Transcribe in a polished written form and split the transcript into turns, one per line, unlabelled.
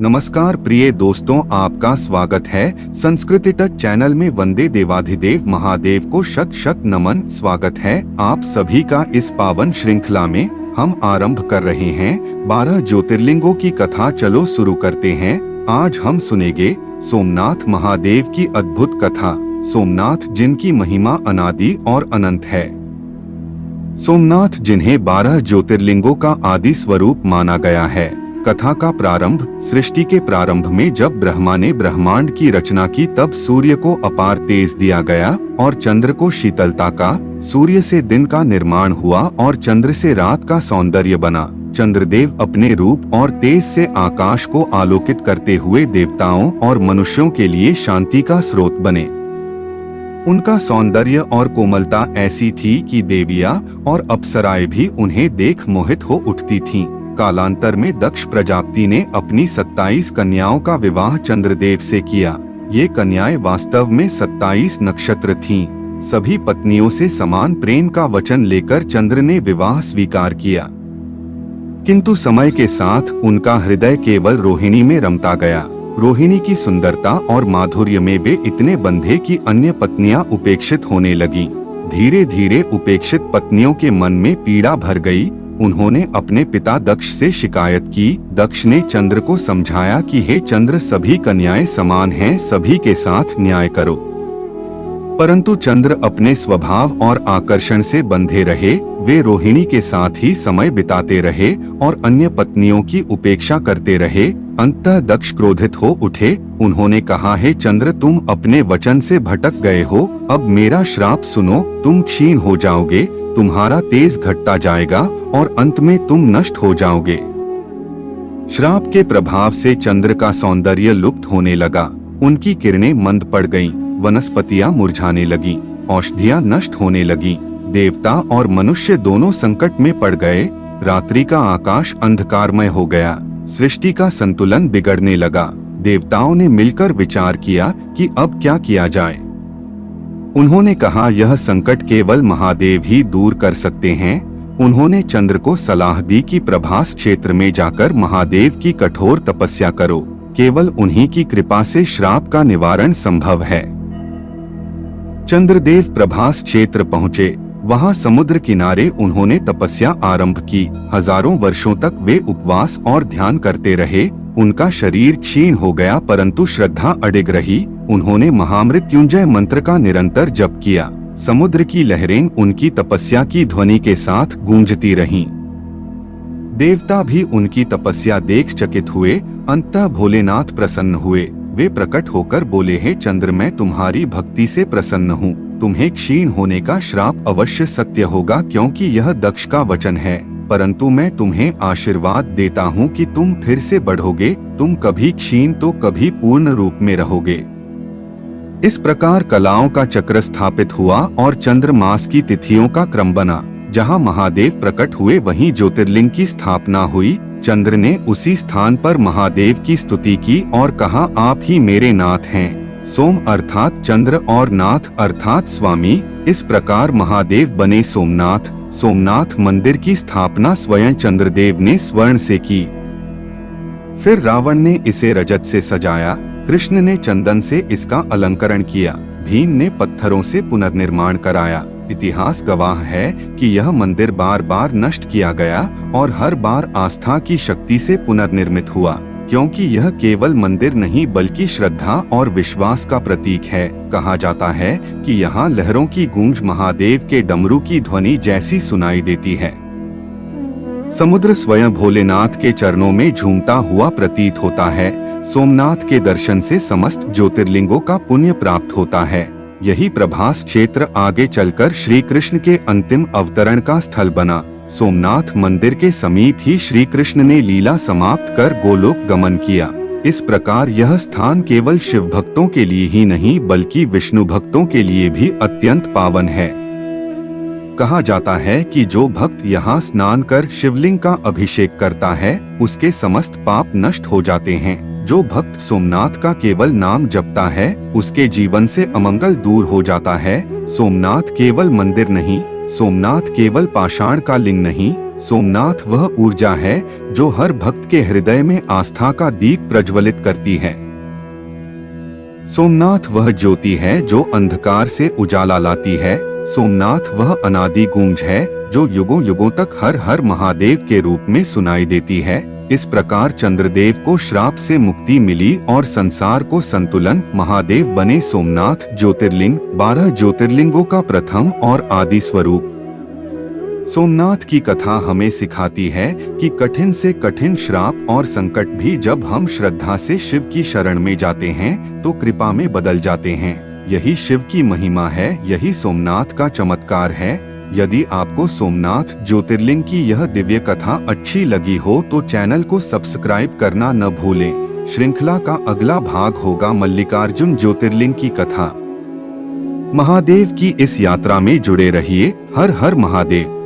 नमस्कार प्रिय दोस्तों, आपका स्वागत है संस्कृति तट चैनल में। वंदे देवाधिदेव महादेव को शत शत नमन। स्वागत है आप सभी का इस पावन श्रृंखला में। हम आरंभ कर रहे हैं 12 ज्योतिर्लिंगों की कथा। चलो शुरू करते हैं। आज हम सुनेंगे सोमनाथ महादेव की अद्भुत कथा। सोमनाथ जिनकी महिमा अनादि और अनंत है। सोमनाथ जिन्हें 12 ज्योतिर्लिंगों का आदि स्वरूप माना गया है। कथा का प्रारंभ सृष्टि के प्रारंभ में जब ब्रह्मा ने ब्रह्मांड की रचना की, तब सूर्य को अपार तेज दिया गया और चंद्र को शीतलता का। सूर्य से दिन का निर्माण हुआ और चंद्र से रात का सौंदर्य बना। चंद्रदेव अपने रूप और तेज से आकाश को आलोकित करते हुए देवताओं और मनुष्यों के लिए शांति का स्रोत बने। उनका सौंदर्य और कोमलता ऐसी थी कि देवियां और अप्सराएं भी उन्हें देख मोहित हो उठती थीं। कालांतर में दक्ष प्रजापति ने अपनी 27 कन्याओं का विवाह चंद्रदेव से किया। ये कन्याएं वास्तव में 27 नक्षत्र थीं। सभी पत्नियों से समान प्रेम का वचन लेकर चंद्र ने विवाह स्वीकार किया, किंतु समय के साथ उनका हृदय केवल रोहिणी में रमता गया। रोहिणी की सुंदरता और माधुर्य में वे इतने बंधे कि अन्य पत्नियां उपेक्षित होने लगीं। धीरे धीरे उपेक्षित पत्नियों के मन में पीड़ा भर गई। उन्होंने अपने पिता दक्ष से शिकायत की। दक्ष ने चंद्र को समझाया कि हे चंद्र, सभी कन्याएं समान हैं, सभी के साथ न्याय करो। परंतु चंद्र अपने स्वभाव और आकर्षण से बंधे रहे। वे रोहिणी के साथ ही समय बिताते रहे और अन्य पत्नियों की उपेक्षा करते रहे। अंततः दक्ष क्रोधित हो उठे। उन्होंने कहा, हे चंद्र, तुम अपने वचन से भटक गए हो। अब मेरा श्राप सुनो। तुम क्षीण हो जाओगे, तुम्हारा तेज घटता जाएगा और अंत में तुम नष्ट हो जाओगे। श्राप के प्रभाव से चंद्र का सौंदर्य लुप्त होने लगा। उनकी किरणें मंद पड़ गईं, वनस्पतियां मुरझाने लगीं, औषधियां नष्ट होने लगीं। देवता और मनुष्य दोनों संकट में पड़ गए। रात्रि का आकाश अंधकारमय हो गया। सृष्टि का संतुलन बिगड़ने लगा। देवताओं ने मिलकर विचार किया कि अब क्या किया जाए। उन्होंने कहा, यह संकट केवल महादेव ही दूर कर सकते हैं। उन्होंने चंद्र को सलाह दी कि प्रभास क्षेत्र में जाकर महादेव की कठोर तपस्या करो। केवल उन्हीं की कृपा से श्राप का निवारण संभव है। चंद्रदेव प्रभास क्षेत्र पहुँचे। वहां समुद्र किनारे उन्होंने तपस्या आरंभ की। हजारों वर्षों तक वे उपवास और ध्यान करते रहे। उनका शरीर क्षीण हो गया, परंतु श्रद्धा अडिग रही। उन्होंने महामृत्युंजय मंत्र का निरंतर जप किया। समुद्र की लहरें उनकी तपस्या की ध्वनि के साथ गूंजती रहीं। देवता भी उनकी तपस्या देख चकित हुए। अंततः भोलेनाथ प्रसन्न हुए। वे प्रकट होकर बोले, हे चंद्र, मैं तुम्हारी भक्ति से प्रसन्न हूँ। तुम्हें क्षीण होने का श्राप अवश्य सत्य होगा, क्योंकि यह दक्ष का वचन है। परंतु मैं तुम्हें आशीर्वाद देता हूँ कि तुम फिर से बढ़ोगे। तुम कभी क्षीण तो कभी पूर्ण रूप में रहोगे। इस प्रकार कलाओं का चक्र स्थापित हुआ और चंद्रमास की तिथियों का क्रम बना। जहाँ महादेव प्रकट हुए वहीं ज्योतिर्लिंग की स्थापना हुई। चंद्र ने उसी स्थान पर महादेव की स्तुति की और कहा, आप ही मेरे नाथ हैं। सोम अर्थात चंद्र और नाथ अर्थात स्वामी। इस प्रकार महादेव बने सोमनाथ। सोमनाथ मंदिर की स्थापना स्वयं चंद्रदेव ने स्वर्ण से की। फिर रावण ने इसे रजत से सजाया। कृष्ण ने चंदन से इसका अलंकरण किया। भीम ने पत्थरों से पुनर्निर्माण कराया। इतिहास गवाह है कि यह मंदिर बार बार नष्ट किया गया और हर बार आस्था की शक्ति से पुनर्निर्मित हुआ, क्योंकि यह केवल मंदिर नहीं बल्कि श्रद्धा और विश्वास का प्रतीक है। कहा जाता है कि यहाँ लहरों की गूंज महादेव के डमरू की ध्वनि जैसी सुनाई देती है। समुद्र स्वयं भोलेनाथ के चरणों में झूमता हुआ प्रतीत होता है। सोमनाथ के दर्शन से समस्त ज्योतिर्लिंगों का पुण्य प्राप्त होता है। यही प्रभास क्षेत्र आगे चलकर श्री कृष्ण के अंतिम अवतरण का स्थल बना। सोमनाथ मंदिर के समीप ही श्री कृष्ण ने लीला समाप्त कर गोलोक गमन किया। इस प्रकार यह स्थान केवल शिव भक्तों के लिए ही नहीं बल्कि विष्णु भक्तों के लिए भी अत्यंत पावन है। कहा जाता है कि जो भक्त यहाँ स्नान कर शिवलिंग का अभिषेक करता है, उसके समस्त पाप नष्ट हो जाते हैं। जो भक्त सोमनाथ का केवल नाम जपता है, उसके जीवन से अमंगल दूर हो जाता है। सोमनाथ केवल मंदिर नहीं, सोमनाथ केवल पाषाण का लिंग नहीं, सोमनाथ वह ऊर्जा है जो हर भक्त के हृदय में आस्था का दीप प्रज्वलित करती है। सोमनाथ वह ज्योति है जो अंधकार से उजाला लाती है। सोमनाथ वह अनादि गूंज है जो युगों युगों तक हर हर महादेव के रूप में सुनाई देती है। इस प्रकार चंद्रदेव को श्राप से मुक्ति मिली और संसार को संतुलन, महादेव बने सोमनाथ ज्योतिर्लिंग 12 ज्योतिर्लिंगों का प्रथम और आदि स्वरूप। सोमनाथ की कथा हमें सिखाती है कि कठिन से कठिन श्राप और संकट भी जब हम श्रद्धा से शिव की शरण में जाते हैं तो कृपा में बदल जाते हैं। यही शिव की महिमा है, यही सोमनाथ का चमत्कार है। यदि आपको सोमनाथ ज्योतिर्लिंग की यह दिव्य कथा अच्छी लगी हो तो चैनल को सब्सक्राइब करना न भूलें। श्रृंखला का अगला भाग होगा मल्लिकार्जुन ज्योतिर्लिंग की कथा। महादेव की इस यात्रा में जुड़े रहिए। हर हर महादेव।